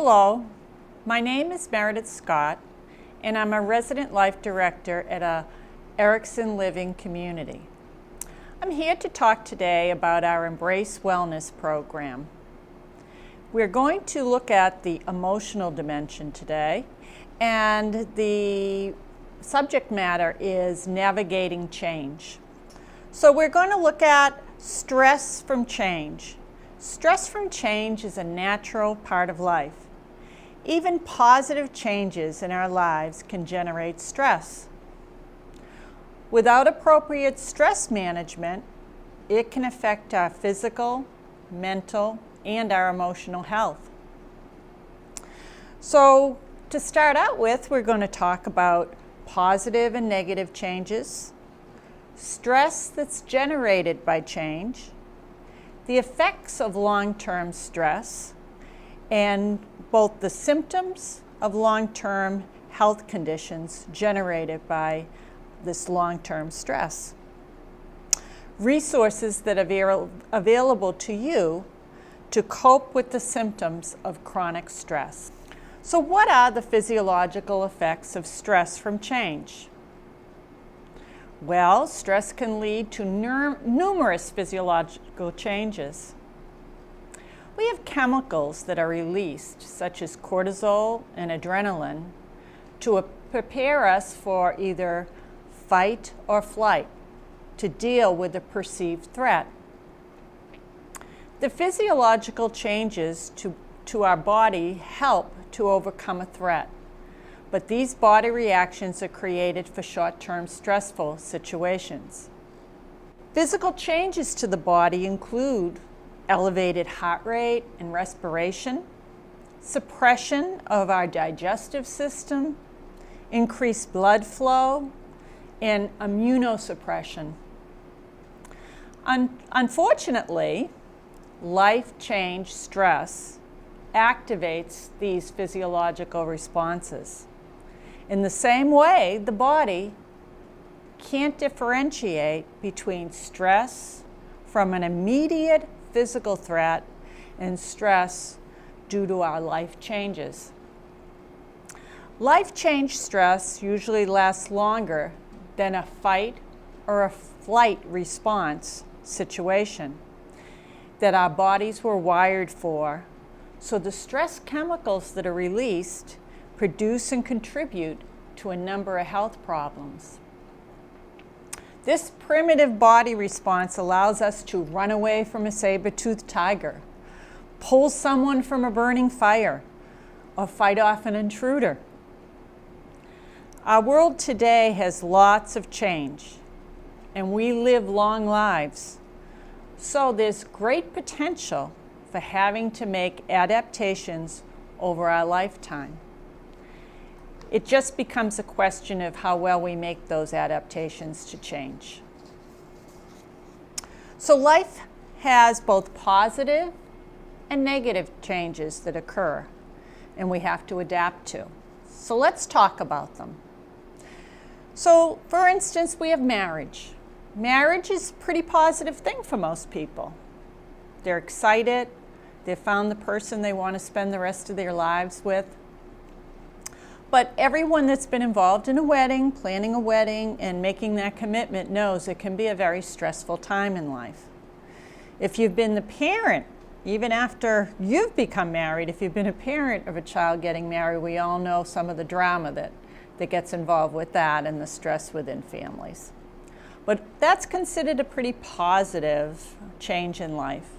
Hello, my name is Meredith Scott, and I'm a resident life director at a Erickson Living community. I'm here to talk today about our Embrace Wellness program. We're going to look at the emotional dimension today, and the subject matter is navigating change. So we're going to look at stress from change. Stress from change is a natural part of life. Even positive changes in our lives can generate stress. Without appropriate stress management, it can affect our physical, mental, and our emotional health. So to start out with, we're going to talk about positive and negative changes, stress that's generated by change, the effects of long-term stress, and both the symptoms of long-term health conditions generated by this long-term stress. Resources that are available to you to cope with the symptoms of chronic stress. So what are the physiological effects of stress from change? Well, stress can lead to numerous physiological changes. We have chemicals that are released, such as cortisol and adrenaline, to prepare us for either fight or flight, to deal with a perceived threat. The physiological changes to our body help to overcome a threat. But these body reactions are created for short-term stressful situations. Physical changes to the body include elevated heart rate and respiration, suppression of our digestive system, increased blood flow, and immunosuppression. Unfortunately, life change stress activates these physiological responses. In the same way, the body can't differentiate between stress from an immediate physical threat and stress due to our life changes. Life change stress usually lasts longer than a fight or a flight response situation that our bodies were wired for. So the stress chemicals that are released produce and contribute to a number of health problems. This primitive body response allows us to run away from a saber-toothed tiger, pull someone from a burning fire, or fight off an intruder. Our world today has lots of change, and we live long lives. So there's great potential for having to make adaptations over our lifetime. It just becomes a question of how well we make those adaptations to change. So life has both positive and negative changes that occur, and we have to adapt to. So let's talk about them. So for instance, we have marriage. Marriage is a pretty positive thing for most people. They're excited, they've found the person they want to spend the rest of their lives with. But everyone that's been involved in a wedding, planning a wedding, and making that commitment knows it can be a very stressful time in life. If you've been the parent, even after you've become married, if you've been a parent of a child getting married, we all know some of the drama that gets involved with that and the stress within families. But that's considered a pretty positive change in life.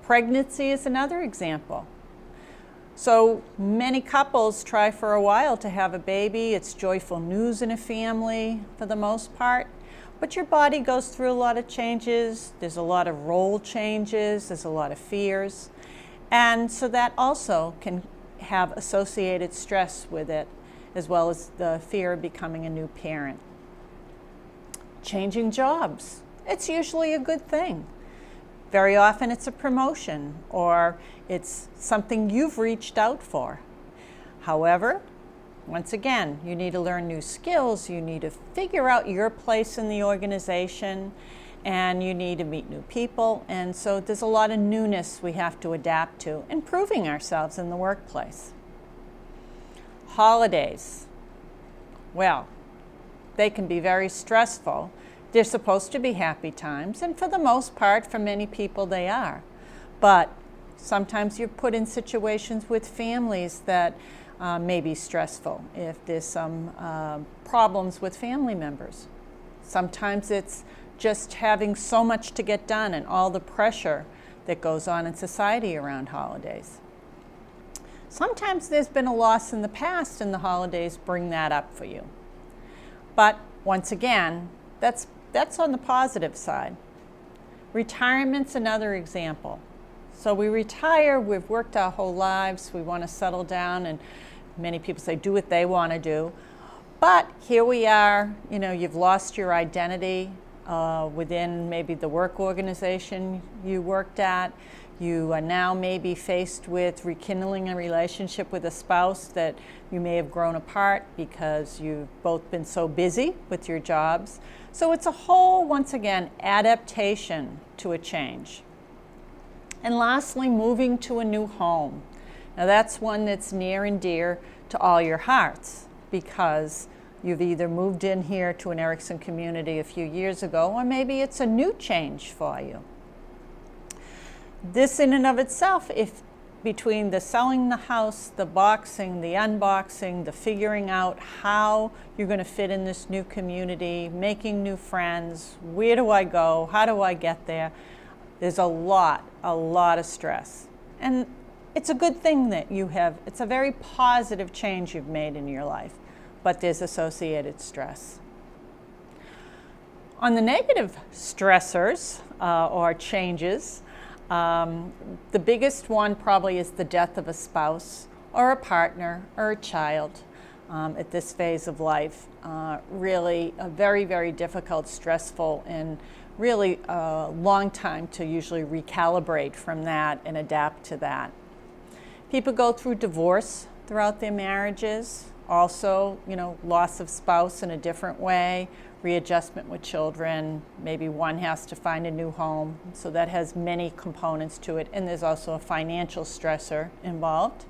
Pregnancy is another example. So many couples try for a while to have a baby. It's joyful news in a family for the most part. But your body goes through a lot of changes. There's a lot of role changes. There's a lot of fears. And so that also can have associated stress with it, as well as the fear of becoming a new parent. Changing jobs. It's usually a good thing. Very often it's a promotion or it's something you've reached out for. However, once again, you need to learn new skills, you need to figure out your place in the organization, and you need to meet new people, and so there's a lot of newness we have to adapt to, improving ourselves in the workplace. Holidays. Well, they can be very stressful. They're supposed to be happy times, and for the most part, for many people, they are. But sometimes you're put in situations with families that may be stressful if there's some problems with family members. Sometimes it's just having so much to get done and all the pressure that goes on in society around holidays. Sometimes there's been a loss in the past and the holidays bring that up for you. But once again, that's on the positive side. Retirement's another example. So we retire, we've worked our whole lives, we want to settle down, and many people say do what they want to do. But here we are, you've lost your identity within maybe the work organization you worked at. You are now maybe faced with rekindling a relationship with a spouse that you may have grown apart because you've both been so busy with your jobs. So it's a whole, once again, adaptation to a change. And lastly, moving to a new home. Now that's one that's near and dear to all your hearts because you've either moved in here to an Erickson community a few years ago, or maybe it's a new change for you. This in and of itself, if between the selling the house, the boxing, the unboxing, the figuring out how you're going to fit in this new community, making new friends, where do I go, how do I get there, there's a lot of stress. And it's a good thing that it's a very positive change you've made in your life, but there's associated stress. On the negative stressors or changes, the biggest one probably is the death of a spouse or a partner or a child at this phase of life. Really a very, very difficult, stressful, and really a long time to usually recalibrate from that and adapt to that. People go through divorce throughout their marriages. Also, loss of spouse in a different way, readjustment with children, maybe one has to find a new home, so that has many components to it, and there's also a financial stressor involved.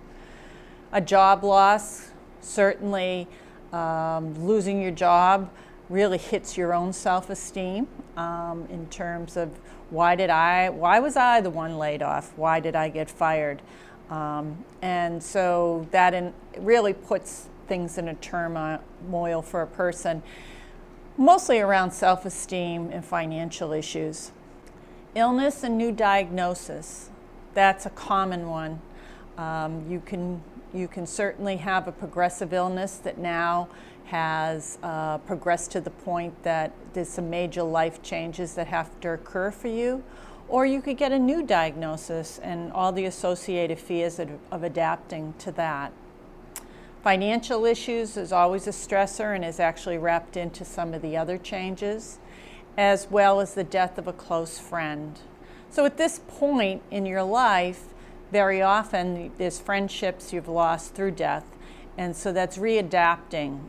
A job loss, certainly losing your job really hits your own self-esteem in terms of why was I the one laid off? Why did I get fired? And so that really puts things in a turmoil for a person, mostly around self-esteem and financial issues. Illness and new diagnosis, that's a common one. You can certainly have a progressive illness that now has progressed to the point that there's some major life changes that have to occur for you, or you could get a new diagnosis and all the associated fears of adapting to that. Financial issues is always a stressor and is actually wrapped into some of the other changes, as well as the death of a close friend. So at this point in your life, very often there's friendships you've lost through death, and so that's readapting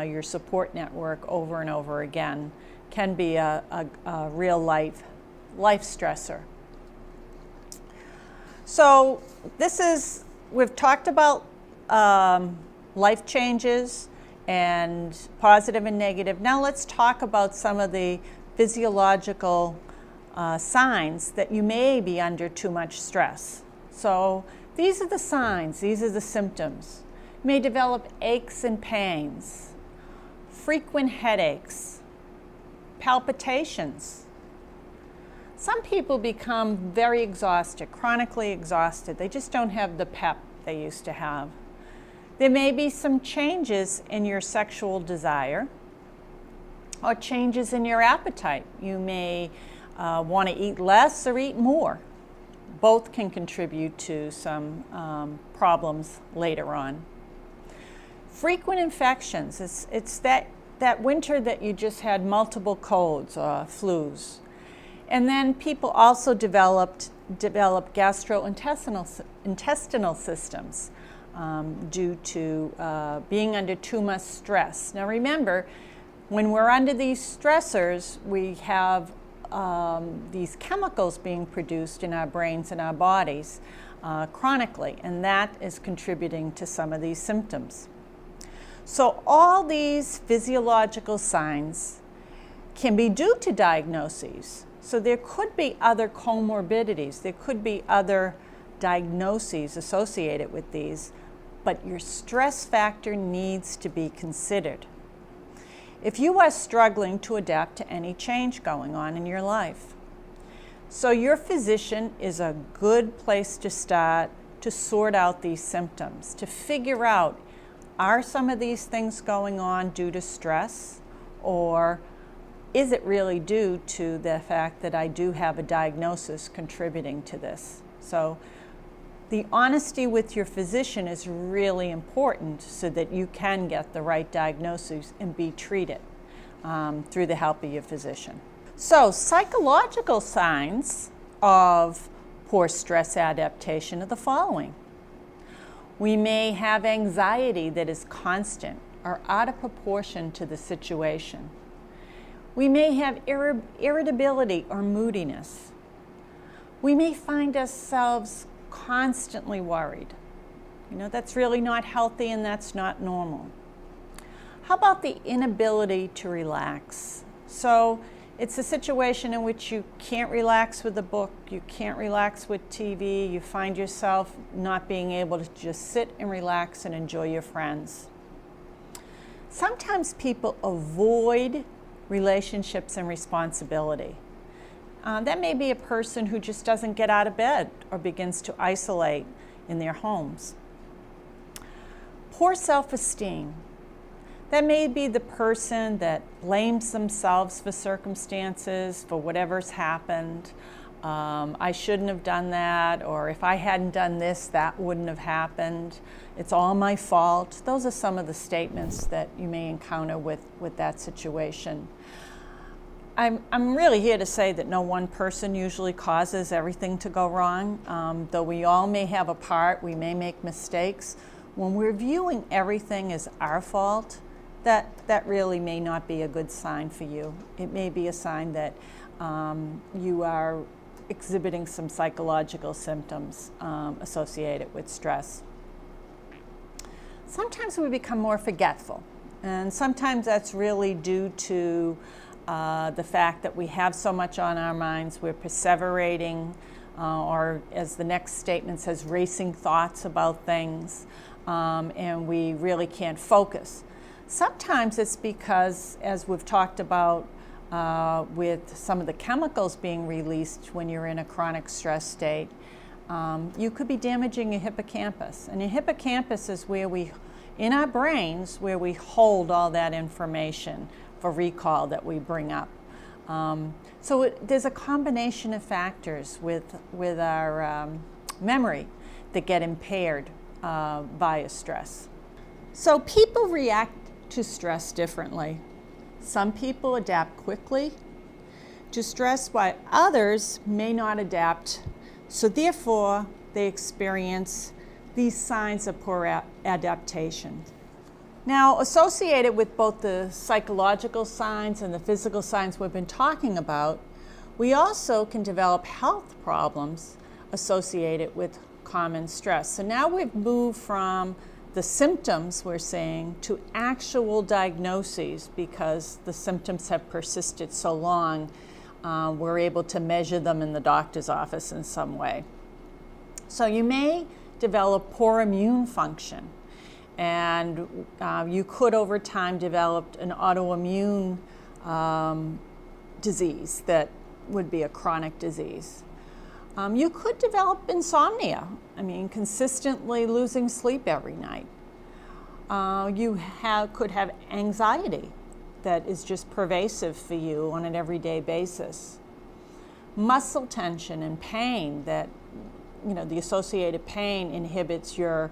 your support network over and over again. Can be a real life stressor. So we've talked about life changes and positive and negative. Now let's talk about some of the physiological signs that you may be under too much stress. So these are the signs, these are the symptoms. You may develop aches and pains, frequent headaches, palpitations. Some people become very exhausted, chronically exhausted. They just don't have the pep they used to have. There may be some changes in your sexual desire or changes in your appetite. You may want to eat less or eat more. Both can contribute to some problems later on. Frequent infections. It's that winter that you just had multiple colds or flus. And then people also develop gastrointestinal systems due to being under too much stress. Now remember, when we're under these stressors, we have these chemicals being produced in our brains and our bodies chronically, and that is contributing to some of these symptoms. So all these physiological signs can be due to diagnoses. So there could be other comorbidities, there could be other diagnoses associated with these, but your stress factor needs to be considered. If you are struggling to adapt to any change going on in your life, so your physician is a good place to start to sort out these symptoms, to figure out, are some of these things going on due to stress, or is it really due to the fact that I do have a diagnosis contributing to this? So the honesty with your physician is really important so that you can get the right diagnosis and be treated through the help of your physician. So psychological signs of poor stress adaptation are the following. We may have anxiety that is constant or out of proportion to the situation. We may have irritability or moodiness. We may find ourselves constantly worried. That's really not healthy and that's not normal. How about the inability to relax? So it's a situation in which you can't relax with a book, you can't relax with TV, you find yourself not being able to just sit and relax and enjoy your friends. Sometimes people avoid relationships and responsibility. That may be a person who just doesn't get out of bed or begins to isolate in their homes. Poor self-esteem. That may be the person that blames themselves for circumstances, for whatever's happened. I shouldn't have done that, or if I hadn't done this, that wouldn't have happened. It's all my fault. Those are some of the statements that you may encounter with that situation. I'm really here to say that no one person usually causes everything to go wrong. Though we all may have a part, we may make mistakes. When we're viewing everything as our fault, that really may not be a good sign for you. It may be a sign that you are exhibiting some psychological symptoms associated with stress. Sometimes we become more forgetful, and sometimes that's really due to the fact that we have so much on our minds, we're perseverating, or as the next statement says, racing thoughts about things, and we really can't focus. Sometimes it's because, as we've talked about with some of the chemicals being released when you're in a chronic stress state, you could be damaging your hippocampus. And your hippocampus is where in our brains, where we hold all that information for recall that we bring up. So there's a combination of factors with our memory that get impaired via stress. So people react to stress differently. Some people adapt quickly to stress, while others may not adapt. So therefore, they experience these signs of poor adaptation. Now, associated with both the psychological signs and the physical signs we've been talking about, we also can develop health problems associated with common stress. So now we've moved from the symptoms, we're saying, to actual diagnoses, because the symptoms have persisted so long, we're able to measure them in the doctor's office in some way. So you may develop poor immune function, and you could over time develop an autoimmune disease that would be a chronic disease. You could develop insomnia, consistently losing sleep every night. You could have anxiety that is just pervasive for you on an everyday basis. Muscle tension and pain that, the associated pain inhibits your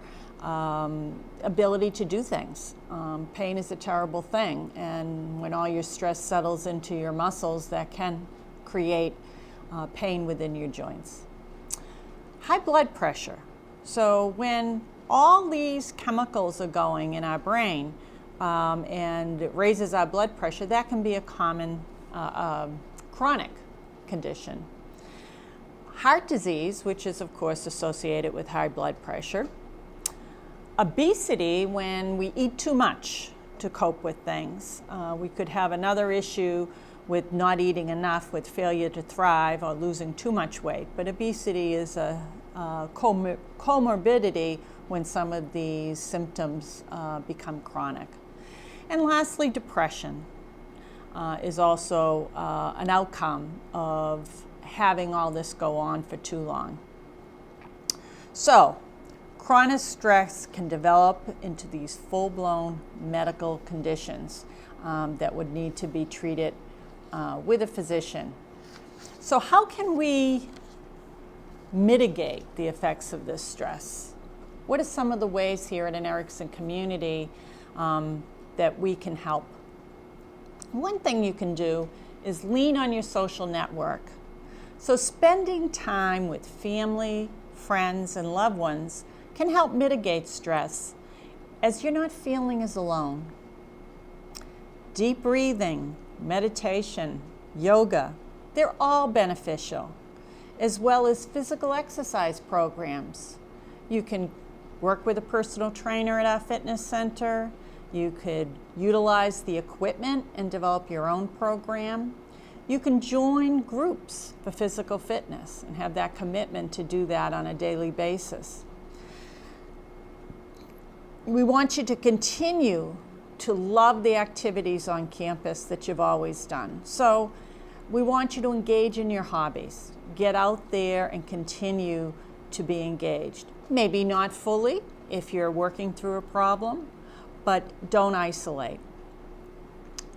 ability to do things. Pain is a terrible thing, and when all your stress settles into your muscles, that can create pain within your joints. High blood pressure. So when all these chemicals are going in our brain and it raises our blood pressure, that can be a common chronic condition. Heart disease, which is of course associated with high blood pressure. Obesity, when we eat too much to cope with things. We could have another issue with not eating enough, with failure to thrive, or losing too much weight. But obesity is a comorbidity when some of these symptoms become chronic. And lastly, depression is also an outcome of having all this go on for too long. So, chronic stress can develop into these full-blown medical conditions that would need to be treated with a physician. So how can we mitigate the effects of this stress? What are some of the ways here at an Erickson community that we can help? One thing you can do is lean on your social network. So spending time with family, friends, and loved ones can help mitigate stress as you're not feeling as alone. Deep breathing, meditation, yoga, they're all beneficial, as well as physical exercise programs. You can work with a personal trainer at our fitness center. You could utilize the equipment and develop your own program. You can join groups for physical fitness and have that commitment to do that on a daily basis. We want you to continue to love the activities on campus that you've always done. So we want you to engage in your hobbies. Get out there and continue to be engaged. Maybe not fully if you're working through a problem, but don't isolate.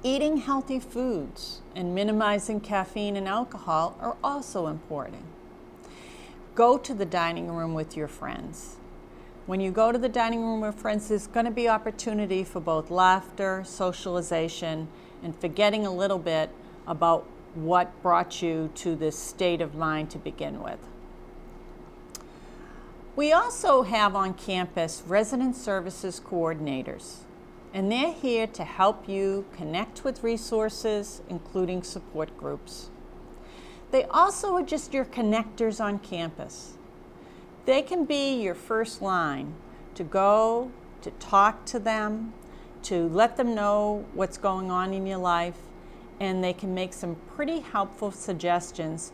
Eating healthy foods and minimizing caffeine and alcohol are also important. Go to the dining room with your friends. When you go to the dining room with friends, there's going to be opportunity for both laughter, socialization, and forgetting a little bit about what brought you to this state of mind to begin with. We also have on campus resident services coordinators, and they're here to help you connect with resources, including support groups. They also are just your connectors on campus. They can be your first line to go, to talk to them, to let them know what's going on in your life, and they can make some pretty helpful suggestions.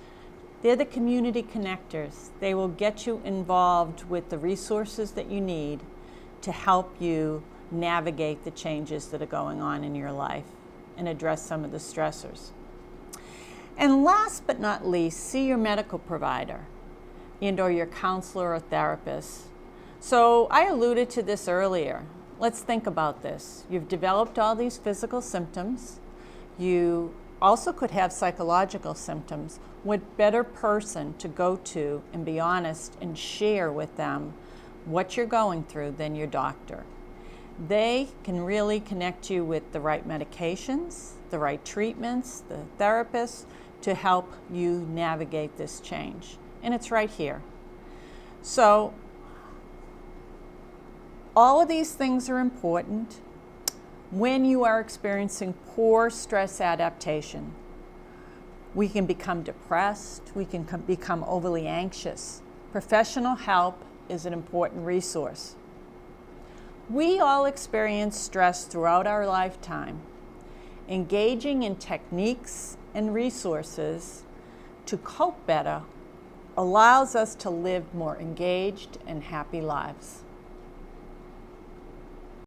They're the community connectors. They will get you involved with the resources that you need to help you navigate the changes that are going on in your life and address some of the stressors. And last but not least, see your medical provider and/or your counselor or therapist. So I alluded to this earlier. Let's think about this. You've developed all these physical symptoms. You also could have psychological symptoms. What better person to go to and be honest and share with them what you're going through than your doctor? They can really connect you with the right medications, the right treatments, the therapists to help you navigate this change. And it's right here. So all of these things are important when you are experiencing poor stress adaptation. We can become depressed, we can become overly anxious. Professional help is an important resource. We all experience stress throughout our lifetime. Engaging in techniques and resources to cope better allows us to live more engaged and happy lives.